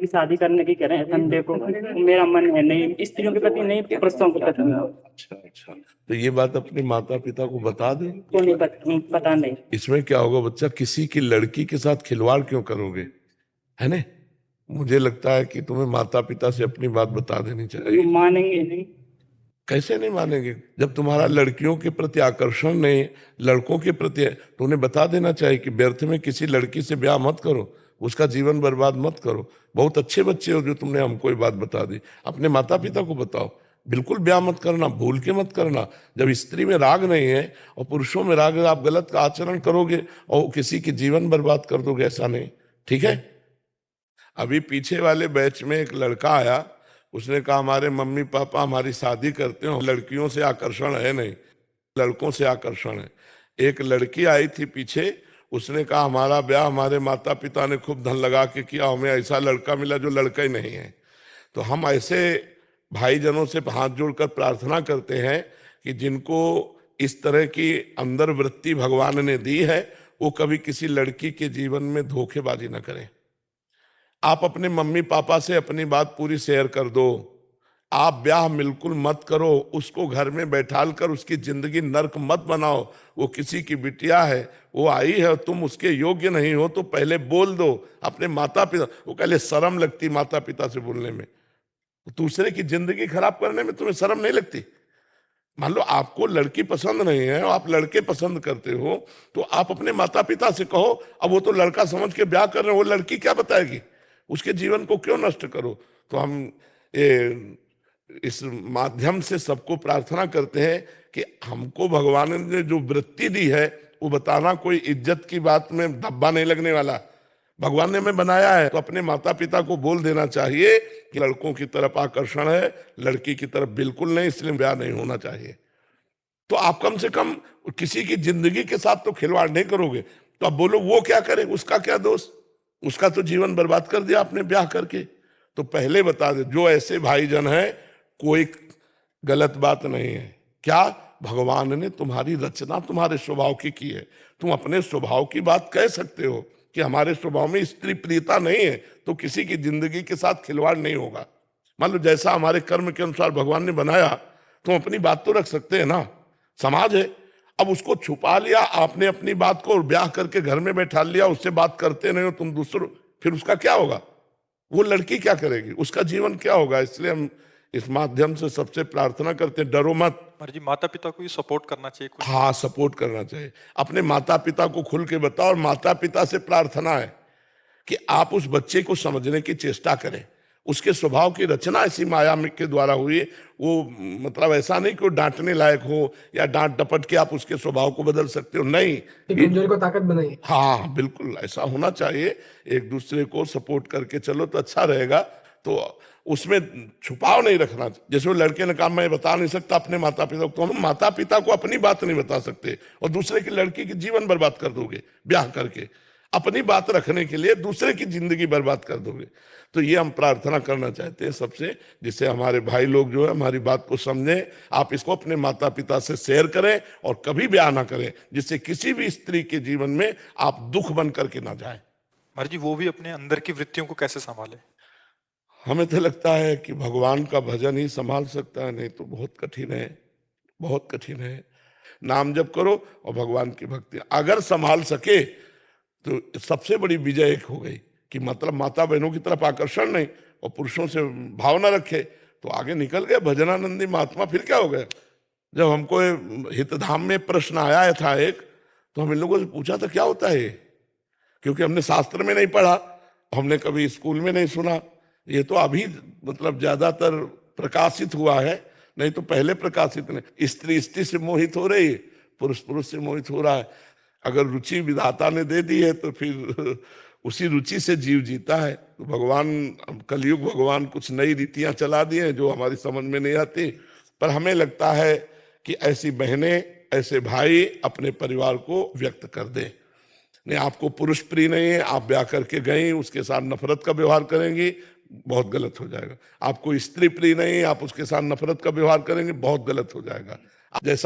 की शादी करने की कह रहे हैं संडे को, मेरा मन है नहीं, स्त्रियों के प्रति नहीं, पुरुषों के प्रति। अच्छा अच्छा, तो ये बात अपने माता पिता को बता दे। को नहीं पता नहीं। इसमें क्या होगा बच्चा, किसी की लड़की के साथ खिलवाड़ क्यों करोगे, है ना। मुझे लगता है कि तुम्हें माता पिता से अपनी बात बता देनी चाहिए। मानेंगे नहीं। कैसे नहीं मानेंगे, जब तुम्हारा लड़कियों के प्रति आकर्षण नहीं, लड़कों के प्रति है, तो उन्हें बता देना चाहिए कि व्यर्थ में किसी लड़की से ब्याह मत करो, उसका जीवन बर्बाद मत करो। बहुत अच्छे बच्चे हो जो तुमने हमको ये बात बता दी, अपने माता पिता को बताओ। बिल्कुल ब्याह मत करना, भूल के मत करना। जब स्त्री में राग नहीं है और पुरुषों में राग है, आप गलत आचरण करोगे और किसी की जीवन बर्बाद कर दोगे, ऐसा नहीं। ठीक है। अभी पीछे वाले बैच में एक लड़का आया, उसने कहा हमारे मम्मी पापा हमारी शादी करते हो, लड़कियों से आकर्षण है नहीं, लड़कों से आकर्षण है। एक लड़की आई थी पीछे, उसने कहा हमारा ब्याह हमारे माता पिता ने खूब धन लगा के किया, हमें ऐसा लड़का मिला जो लड़का ही नहीं है। तो हम ऐसे भाईजनों से हाथ जोड़कर प्रार्थना करते हैं कि जिनको इस तरह की अंदर वृत्ति भगवान ने दी है, वो कभी किसी लड़की के जीवन में धोखेबाजी न करें। आप अपने मम्मी पापा से अपनी बात पूरी शेयर कर दो। आप ब्याह बिल्कुल मत करो, उसको घर में बैठाल कर उसकी जिंदगी नर्क मत बनाओ। वो किसी की बिटिया है, वो आई है और तुम उसके योग्य नहीं हो, तो पहले बोल दो अपने माता पिता। वो पहले शर्म लगती माता पिता से बोलने में, दूसरे की जिंदगी खराब करने में तुम्हें शर्म नहीं लगती। मान लो आपको लड़की पसंद नहीं है और आप लड़के पसंद करते हो, तो आप अपने माता पिता से कहो। अब वो तो लड़का समझ के ब्याह कर रहे हो, वो लड़की क्या बताएगी, उसके जीवन को क्यों नष्ट करो। तो हम इस माध्यम से सबको प्रार्थना करते हैं कि हमको भगवान ने जो वृत्ति दी है, वो बताना कोई इज्जत की बात में धब्बा नहीं लगने वाला। भगवान ने हमें बनाया है तो अपने माता पिता को बोल देना चाहिए कि लड़कों की तरफ आकर्षण है, लड़की की तरफ बिल्कुल नहीं, इसलिए ब्याह नहीं होना चाहिए। तो आप कम से कम किसी की जिंदगी के साथ तो खिलवाड़ नहीं करोगे। तो आप बोलो वो क्या करे, उसका क्या दोष, उसका तो जीवन बर्बाद कर दिया आपने ब्याह करके। तो पहले बता दे, जो ऐसे भाईजन है, कोई गलत बात नहीं है। क्या भगवान ने तुम्हारी रचना तुम्हारे स्वभाव की है, तुम अपने स्वभाव की बात कह सकते हो कि हमारे स्वभाव में स्त्री प्रियता नहीं है, तो किसी की जिंदगी के साथ खिलवाड़ नहीं होगा। मान लो जैसा हमारे कर्म के अनुसार भगवान ने बनाया, तुम अपनी बात तो रख सकते हैं ना। समाज है, अब उसको छुपा लिया आपने अपनी बात को और ब्याह करके घर में बैठा लिया, उससे बात करते नहीं हो तुम दूसरों, फिर उसका क्या होगा, वो लड़की क्या करेगी, उसका जीवन क्या होगा। इसलिए हम इस माध्यम से सबसे प्रार्थना करते हैं, डरो मत। जी माता पिता को ही सपोर्ट करना चाहिए कुछ। हाँ, सपोर्ट करना चाहिए। अपने माता पिता को खुल के बताओ, और माता पिता से प्रार्थना है कि आप उस बच्चे को समझने की चेष्टा करें। उसके स्वभाव की रचना ऐसी माया के द्वारा हुई, वो मतलब ऐसा नहीं कि वो डांटने लायक हो या डांट डपट के आप उसके स्वभाव को बदल सकते हो, नहीं। कमजोरी को ताकत बनाइए। हाँ बिल्कुल ऐसा होना चाहिए, एक दूसरे को सपोर्ट करके चलो तो अच्छा रहेगा। तो उसमें छुपाव नहीं रखना। जैसे वो लड़के ने कहा मैं बता नहीं सकता अपने माता पिता को, तो हम माता पिता को अपनी बात नहीं बता सकते और दूसरे की लड़की की जीवन बर्बाद कर दोगे ब्याह करके, अपनी बात रखने के लिए दूसरे की जिंदगी बर्बाद कर दोगे। तो ये हम प्रार्थना करना चाहते हैं सबसे, जिससे हमारे भाई लोग जो है हमारी बात को समझें। आप इसको अपने माता पिता से शेयर करें और कभी ब्याह ना करें, जिससे किसी भी स्त्री के जीवन में आप दुख बन करके ना जाए। महाराज जी वो भी अपने अंदर की वृत्तियों को कैसे संभाले? हमें तो लगता है कि भगवान का भजन ही संभाल सकता है, नहीं तो बहुत कठिन है, बहुत कठिन है। नाम जप करो और भगवान की भक्ति, अगर संभाल सके तो सबसे बड़ी विजय एक हो गई कि मतलब माता बहनों की तरफ आकर्षण नहीं और पुरुषों से भावना रखे, तो आगे निकल गए भजनानंदी महात्मा। फिर क्या हो गया, जब हमको हितधाम में प्रश्न आया था एक, तो हम इन लोगों से पूछा था क्या होता है, क्योंकि हमने शास्त्र में नहीं पढ़ा, हमने कभी स्कूल में नहीं सुना। ये तो अभी मतलब ज्यादातर प्रकाशित हुआ है, नहीं तो पहले प्रकाशित नहीं। स्त्री स्त्री से मोहित हो रही है, पुरुष पुरुष से मोहित हो रहा है। अगर रुचि विधाता ने दे दी है तो फिर उसी रुचि से जीव जीता है। तो भगवान, कलयुग भगवान कुछ नई रीतियां चला दी हैं जो हमारी समझ में नहीं आती, पर हमें लगता है कि ऐसी बहनें ऐसे भाई अपने परिवार को व्यक्त कर दें। नहीं, आपको पुरुष प्रिय नहीं है, आप ब्याह करके गई, उसके साथ नफरत का व्यवहार करेंगी, बहुत गलत हो जाएगा। आपको स्त्री प्रिय नहीं है, आप उसके साथ नफरत का व्यवहार करेंगे, बहुत गलत हो जाएगा। जैसा